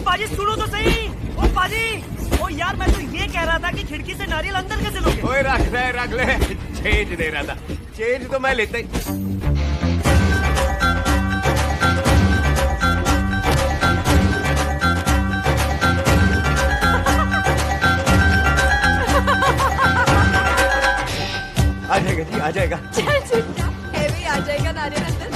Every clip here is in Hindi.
पाजी सुनो तो सही। ओ पाजी, ओ यार मैं तो ये कह रहा था कि खिड़की से नारियल अंदर कैसे लोगे? ओए रख ले, चेंज दे रहा था। चेंज तो मैं लेता ही। आ जाएगा जी, आ जाएगा। भी आ जाएगा नारियल अंदर।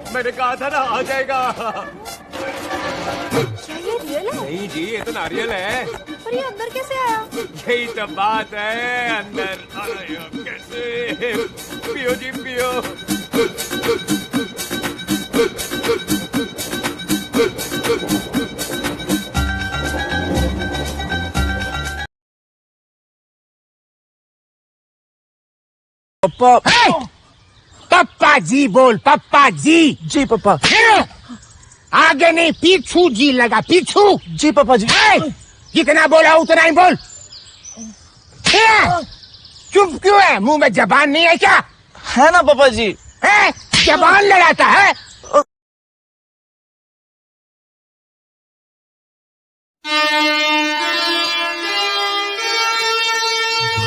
मैंने कहा था ना आ जाएगा। क्या ये रियल है? नहीं जी, ये तो नारियल है। पर ये अंदर कैसे आया? यही तो बात है, अंदर आया कैसे? पियो जी पियो। पप्पा जी बोल, पप्पा जी। जी पापा। आगे नहीं, पीछू जी लगा, पीछू। जी पापा जी। जितना बोला उतना ही बोल। चुप क्यों है? मुंह में जबान नहीं है क्या? है ना पापा जी। है? जबान लड़ाता है।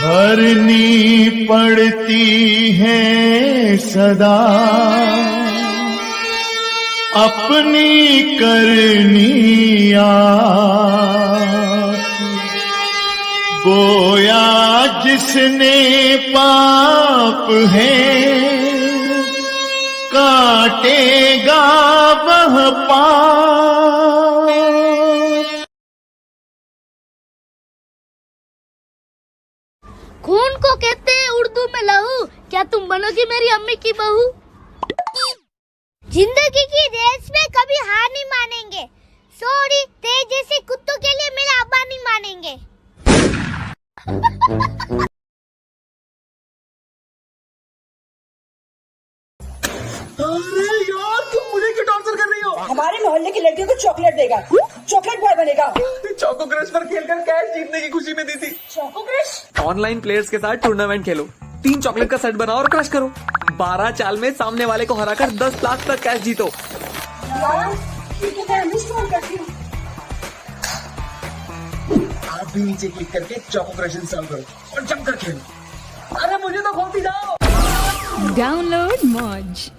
भरनी पड़ती है सदा अपनी करनी आस, बोया जिसने पाप है काटेगा वह पाप। खून को कहते हैं उर्दू में लहू, क्या तुम बनोगी मेरी अम्मी की बहू? जिंदगी की रेस में कभी हार नहीं मानेंगे। सॉरी, तेरे जैसे कुत्तों के लिए मेरा अब्बा नहीं मानेंगे। अरे यार, तुम मुझे क्यों टॉर्चर कर रही हो? हमारे मोहल्ले की लड़कियों को चॉकलेट देगा, चॉकलेट बॉय बनेगा। चोको क्रश पर खेलकर कैश जीतने की खुशी में दी थी। Choco crush? ऑनलाइन प्लेयर्स के साथ टूर्नामेंट खेलो, 3 चॉकलेट का सेट बनाओ और क्रश करो। 12 चाल में सामने वाले को हराकर 10 लाख तक कैश जीतो। यार, ठीक है, मैं इंस्टॉल करती हूँ। आप भी नीचे क्लिक करके चोको क्रश इंस्टॉल करो और जमकर खेलो। अरे मुझे तो खोलती जाओ। डाउनलोड मौज।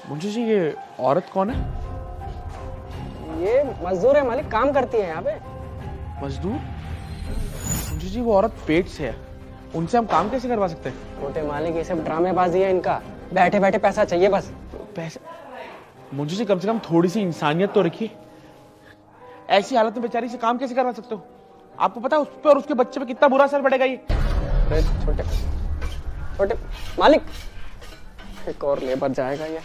मुझे जी ये औरत कौन है? ये मजदूर है मालिक, काम करती है यहाँ पे। मजदूर? मुझे जी वो औरत पेट से है, उनसे हम काम कैसे करवा सकते हैं? छोटे मालिक, ये सब ड्रामेबाजी है इनका, बैठे बैठे पैसा चाहिए बस। पैसे? मुझे जी कम से कम थोड़ी सी इंसानियत तो रखिए। ऐसी हालत में बेचारी से काम कैसे करवा सकते हो? आपको पता है उस पर और उसके बच्चे पे कितना बुरा असर पड़ेगा ये? छोटे छोटे मालिक, एक और लेबर जाएगा ये।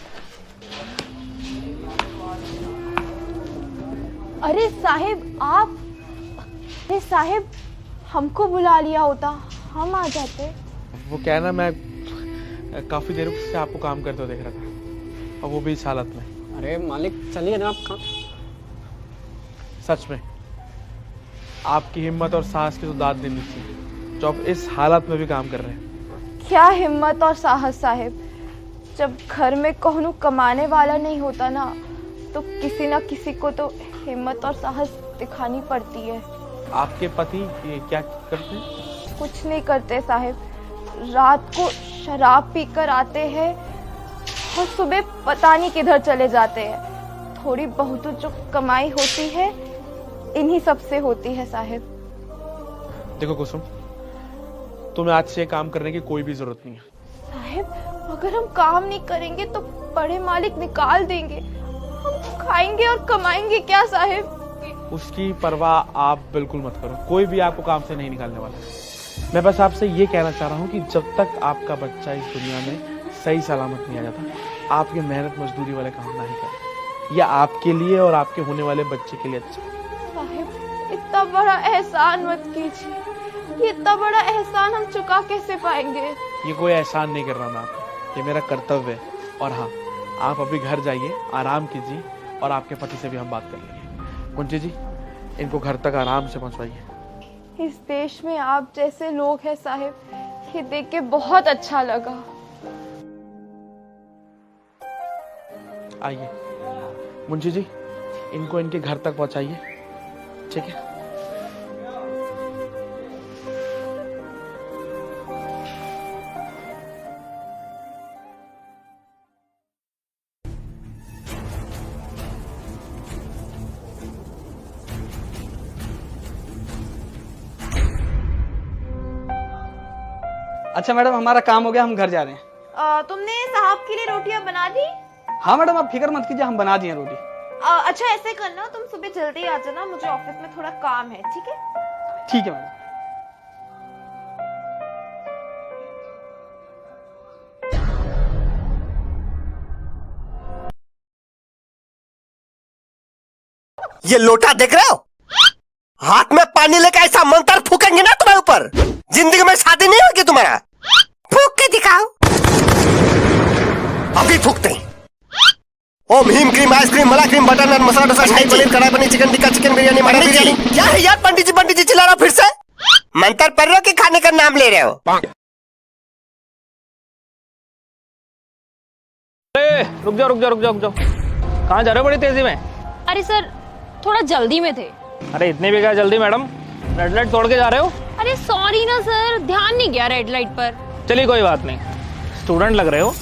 अरे साहिब, आप? अरे साहिब, हमको बुला लिया होता, हम आ जाते। वो क्या है ना, मैं काफी देर से आपको काम करते हुए देख रहा था, और वो भी इस हालत में। अरे मालिक चलिए ना, आप सच में आपकी हिम्मत और साहस की तो दाद देनी चाहिए, जो आप इस हालत में भी काम कर रहे हैं। क्या हिम्मत और साहस साहिब, जब घर में कहूँ कमाने वाला नहीं होता ना, तो किसी ना किसी को तो हिम्मत और साहस दिखानी पड़ती है। आपके पति ये क्या करते हैं? कुछ नहीं करते साहिब, रात को शराब पीकर आते हैं और सुबह पता नहीं किधर चले जाते हैं। थोड़ी बहुत जो कमाई होती है इन्हीं सब से होती है साहिब। देखो कुसुम, तुम्हें आज से काम करने की कोई भी जरूरत नहीं है। साहिब, अगर हम काम नहीं करेंगे तो बड़े मालिक निकाल देंगे, हम खाएंगे और कमाएंगे क्या साहिब? उसकी परवाह आप बिल्कुल मत करो, कोई भी आपको काम से नहीं निकालने वाला। मैं बस आपसे ये कहना चाह रहा हूँ कि जब तक आपका बच्चा इस दुनिया में सही सलामत नहीं आ जाता, आप ये मेहनत मजदूरी वाले काम ना ही करें। यह आपके लिए और आपके होने वाले बच्चे के लिए अच्छा है। साहिब, इतना बड़ा एहसान मत कीजिए। ये इतना बड़ा एहसान हम चुका कैसे पाएंगे? ये कोई एहसान नहीं कर रहा मैं आपको, ये मेरा कर्तव्य है। और हाँ, आप अभी घर जाइए, आराम कीजिए और आपके पति से भी हम बात कर लेंगे। कुंची जी, इनको घर तक आराम से पहुंचवाइए। इस देश में आप जैसे लोग हैं साहिब, ये देख के बहुत अच्छा लगा। आइए मुंशी जी, इनको इनके घर तक पहुंचाइए, ठीक है? अच्छा मैडम, हमारा काम हो गया, हम घर जा रहे हैं। तुमने साहब के लिए रोटियां बना दी? हाँ मैडम, आप फिक्र मत कीजिए, हम बना दिए रोटी। अच्छा ऐसे करना, तुम सुबह जल्दी आ जाना, मुझे ऑफिस में थोड़ा काम है, ठीक है? ठीक है मैडम। ये लोटा देख रहे हो? हाथ में पानी लेकर ऐसा मंत्र फूकेंगे ना तुम्हारे ऊपर, जिंदगी में शादी नहीं होगी तुम्हारा। फूक के दिखाओ। अभी फूकते हैं। ओम हीम क्रीम, आइसक्रीम, मला क्रीम, बटर नान, मसाला डोसा, शाही पनीर, कढ़ाई paneer, chicken tikka, chicken biryani, mutton biryani. क्या है यार, पंडित जी चिल्ला रहा फिर से? मंत्र पढ़ रहे हो कि खाने का नाम ले रहे हो? रुक जाओ। कहाँ जा रहे हो बड़ी तेजी में? अरे सर, थोड़ा जल्दी में थे। अरे इतनी भी क्या जल्दी मैडम, रेड लाइट तोड़ के जा रहे हो? अरे सॉरी ना सर, ध्यान नहीं गया रेड लाइट पर। चलिए कोई बात नहीं, स्टूडेंट लग रहे हो,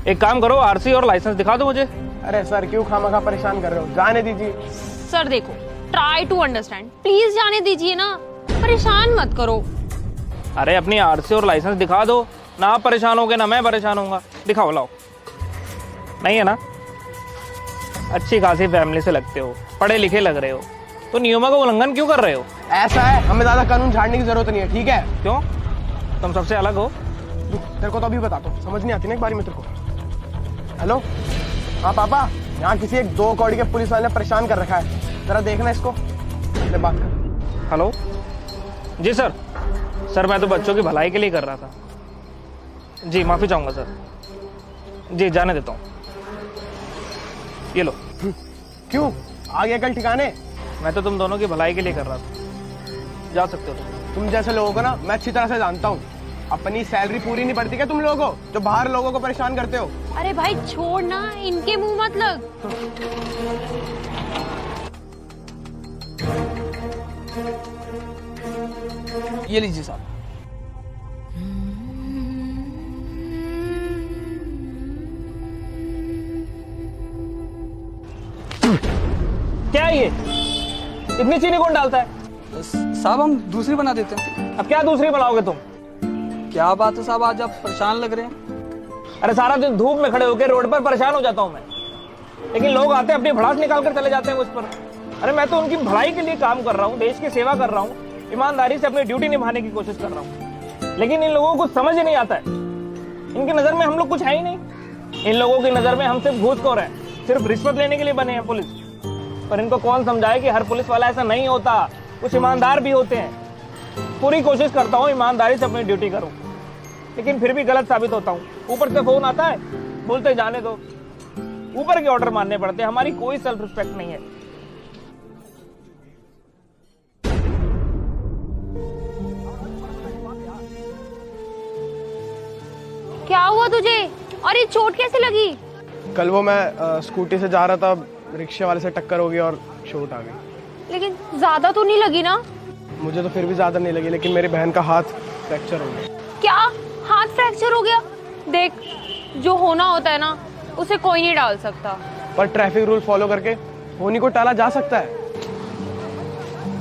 एक काम करो, आरसी और लाइसेंस दिखा दो मुझे। अरे सर, क्यों खामखा परेशान कर रहे हो, जाने दीजिए। सर देखो, ट्राई टू अंडरस्टैंड, प्लीज जाने दीजिए ना, परेशान मत करो। अरे अपनी आरसी और लाइसेंस दिखा दो ना, आप परेशान होगे ना मैं परेशान होऊंगा। दिखाओ, लाओ। नहीं है ना? अच्छी खासी फैमिली से लगते हो, पढ़े लिखे लग रहे हो, तो नियमों का उल्लंघन क्यों कर रहे हो? ऐसा है, हमें ज्यादा कानून झाड़ने की जरूरत नहीं है, ठीक है? क्यों? तुम सबसे अलग हो? तेरे को तो अभी बताता हूँ, समझ नहीं आती ना एक बारी में तेरे को। हेलो, हाँ पापा, यहाँ किसी एक 2 कौड़ी के पुलिस वाले ने परेशान कर रखा है, जरा देखना इसको। ले बात कर। हेलो जी सर। सर मैं तो बच्चों की भलाई के लिए कर रहा था जी, माफी चाहूंगा सर जी, जाने देता हूँ। ये लो। क्यों, आ गया कल ठिकाने? मैं तो तुम दोनों की भलाई के लिए कर रहा था, जा सकते हो। तुम जैसे लोगों को ना मैं अच्छी तरह से जानता हूँ। अपनी सैलरी पूरी नहीं पड़ती क्या तुम लोगों को, जो बाहर लोगों को परेशान करते हो? अरे भाई छोड़ ना, इनके मुंह मत लग। ये लीजिए साहब। क्या है ये? इतनी चीनी कौन डालता है? साहब हम दूसरी बना देते हैं। अब क्या दूसरी बनाओगे तुम? क्या बात है साहब, आज आप परेशान लग रहे हैं। अरे सारा दिन धूप में खड़े होकर रोड पर परेशान हो जाता हूँ मैं, लेकिन लोग आते हैं अपनी भड़ास निकाल कर चले जाते हैं मुझ पर। अरे मैं तो उनकी भलाई के लिए काम कर रहा हूँ, देश की सेवा कर रहा हूँ, ईमानदारी से अपनी ड्यूटी निभाने की कोशिश कर रहा हूँ, लेकिन इन लोगों को कुछ समझ ही नहीं आता है। इनकी नजर में हम लोग कुछ है ही नहीं। इन लोगों की नजर में हम सिर्फ घूसखोर हैं, सिर्फ रिश्वत लेने के लिए बने हैं पुलिस। पर इनको कौन समझाए कि हर पुलिस वाला ऐसा नहीं होता, कुछ ईमानदार भी होते हैं। पूरी कोशिश करता हूँ ईमानदारी से अपनी ड्यूटी करूँ, लेकिन फिर भी गलत साबित होता हूँ। ऊपर से फोन आता है, बोलते जाने दो, ऊपर के ऑर्डर मानने पड़ते हैं। हमारी कोई सेल्फ रिस्पेक्ट नहीं है। क्या हुआ तुझे, और ये चोट कैसे लगी? कल वो मैं स्कूटी से जा रहा था, रिक्शे वाले से टक्कर हो गई और चोट आ गई। लेकिन ज्यादा तो नहीं लगी ना? मुझे तो फिर भी ज्यादा नहीं लगी, लेकिन मेरी बहन का हाथ फ्रैक्चर हो गया। क्या हाथ फ्रैक्चर हो गया? देख, जो होना होता है ना, उसे कोई नहीं टाल सकता। पर ट्रैफिक रूल फॉलो करके होने को टाला जा सकता है।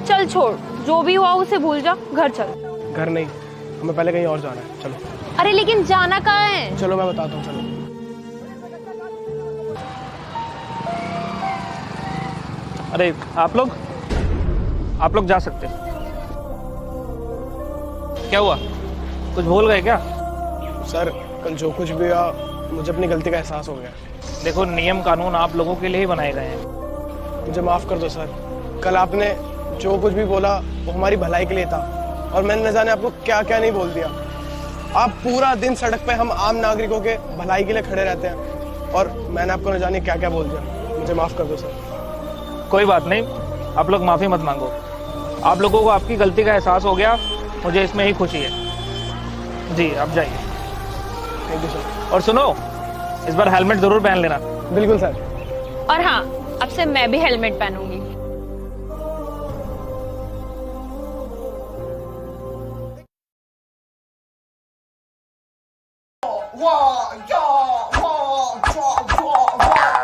चल छोड़, जो भी हुआ उसे भूल जा, घर चल। घर नहीं, हमें पहले कहीं और जाना है, चलो। अरे लेकिन जाना कहाँ है? चलो मैं बताता हूँ, चलो। अरे आप लोग जा सकते हैं। क्या हुआ? कुछ भूल गए क्या? सर कल जो कुछ भी हुआ मुझे अपनी गलती का एहसास हो गया। देखो, नियम कानून आप लोगों के लिए ही बनाए गए हैं। मुझे माफ कर दो सर। कल आपने जो कुछ भी बोला वो हमारी भलाई के लिए था और मैंने न जाने आपको क्या क्या नहीं बोल दिया। आप पूरा दिन सड़क पे हम आम नागरिकों के भलाई के लिए खड़े रहते हैं और मैंने आपको न जाने क्या क्या बोल दिया। मुझे माफ कर दो सर। कोई बात नहीं, आप लोग माफी मत मांगो। आप लोगों को आपकी गलती का एहसास हो गया, मुझे इसमें ही खुशी है। जी आप जाइए। Thank you sir. और सुनो, इस बार हेलमेट जरूर पहन लेना। बिल्कुल सर। और हाँ, अब से मैं भी हेलमेट पहनूंगी।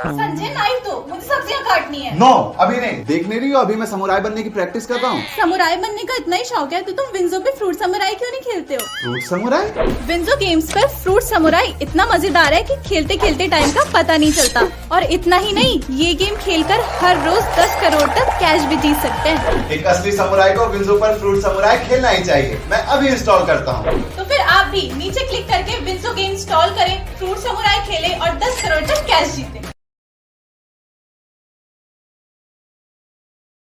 संजय नाइफ दो, मुझे सब्जियां काटनी है। नो, अभी नहीं। देख नहीं रही हो, अभी मैं समुराई बनने की प्रैक्टिस कर रहा हूँ। समुराई बनने का इतना ही शौक है तो तुम विंजो पे फ्रूट समुराई क्यों नहीं खेलते हो? Fruit samurai? विंजो गेम्स पर फ्रूट समुराई इतना मजेदार है कि खेलते खेलते टाइम का पता नहीं चलता। और इतना ही नहीं, ये गेम खेलकर हर रोज 10 करोड़ तक कैश भी जीत सकते हैं। एक असली समुराई को विंजो पर फ्रूट समुराई खेलना ही चाहिए। मैं अभी इंस्टॉल करता हूँ। तो फिर आप भी नीचे क्लिक करके विंजो गेम इंस्टॉल करें, फ्रूट समुराई खेलें और 10 करोड़ तक कैश जीतें।